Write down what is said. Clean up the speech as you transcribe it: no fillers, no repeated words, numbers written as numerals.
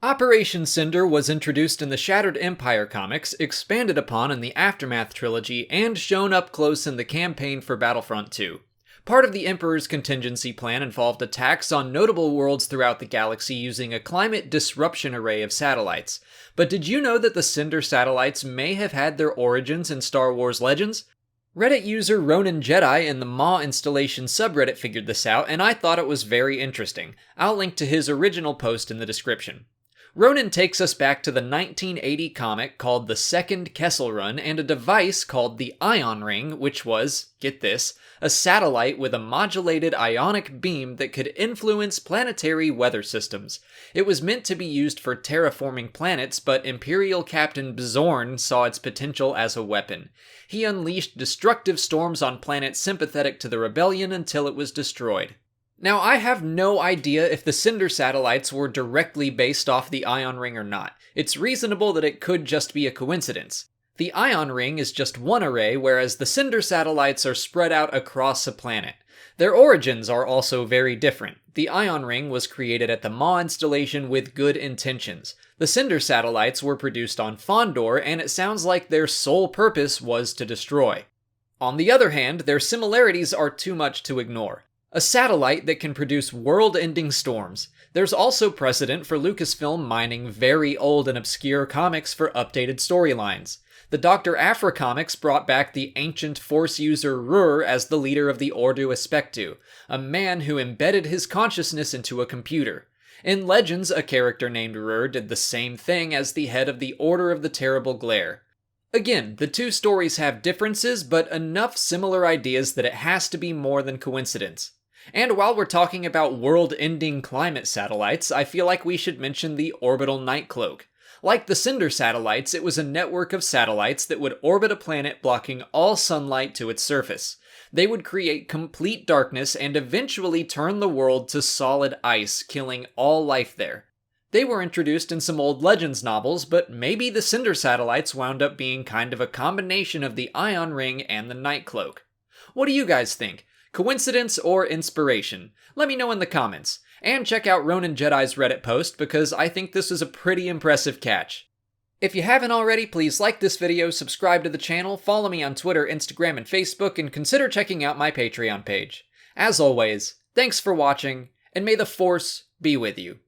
Operation Cinder was introduced in the Shattered Empire comics, expanded upon in the Aftermath trilogy, and shown up close in the campaign for Battlefront 2. Part of the Emperor's contingency plan involved attacks on notable worlds throughout the galaxy using a climate disruption array of satellites. But did you know that the Cinder satellites may have had their origins in Star Wars Legends? Reddit user Ronin Jedi in the Maw installation subreddit figured this out, and I thought it was very interesting. I'll link to his original post in the description. Ronin takes us back to the 1980 comic called The Second Kessel Run and a device called the Ion Ring, which was, get this, a satellite with a modulated ionic beam that could influence planetary weather systems. It was meant to be used for terraforming planets, but Imperial Captain Bzorn saw its potential as a weapon. He unleashed destructive storms on planets sympathetic to the rebellion until it was destroyed. Now, I have no idea if the Cinder satellites were directly based off the Ion Ring or not. It's reasonable that it could just be a coincidence. The Ion Ring is just one array, whereas the Cinder satellites are spread out across a planet. Their origins are also very different. The Ion Ring was created at the Maw installation with good intentions. The Cinder satellites were produced on Fondor, and it sounds like their sole purpose was to destroy. On the other hand, their similarities are too much to ignore. A satellite that can produce world-ending storms. There's also precedent for Lucasfilm mining very old and obscure comics for updated storylines. The Dr. Aphra comics brought back the ancient Force user Rur as the leader of the Ordo Aspectu, a man who embedded his consciousness into a computer. In Legends, a character named Rur did the same thing as the head of the Order of the Terrible Glare. Again, the two stories have differences, but enough similar ideas that it has to be more than coincidence. And while we're talking about world-ending climate satellites, I feel like we should mention the Orbital Nightcloak. Like the Cinder satellites, it was a network of satellites that would orbit a planet blocking all sunlight to its surface. They would create complete darkness and eventually turn the world to solid ice, killing all life there. They were introduced in some old Legends novels, but maybe the Cinder satellites wound up being kind of a combination of the Ion Ring and the Nightcloak. What do you guys think? Coincidence or inspiration? Let me know in the comments. And check out Ronin Jedi's Reddit post because I think this is a pretty impressive catch. If you haven't already, please like this video, subscribe to the channel, follow me on Twitter, Instagram, and Facebook, and consider checking out my Patreon page. As always, thanks for watching, and may the Force be with you.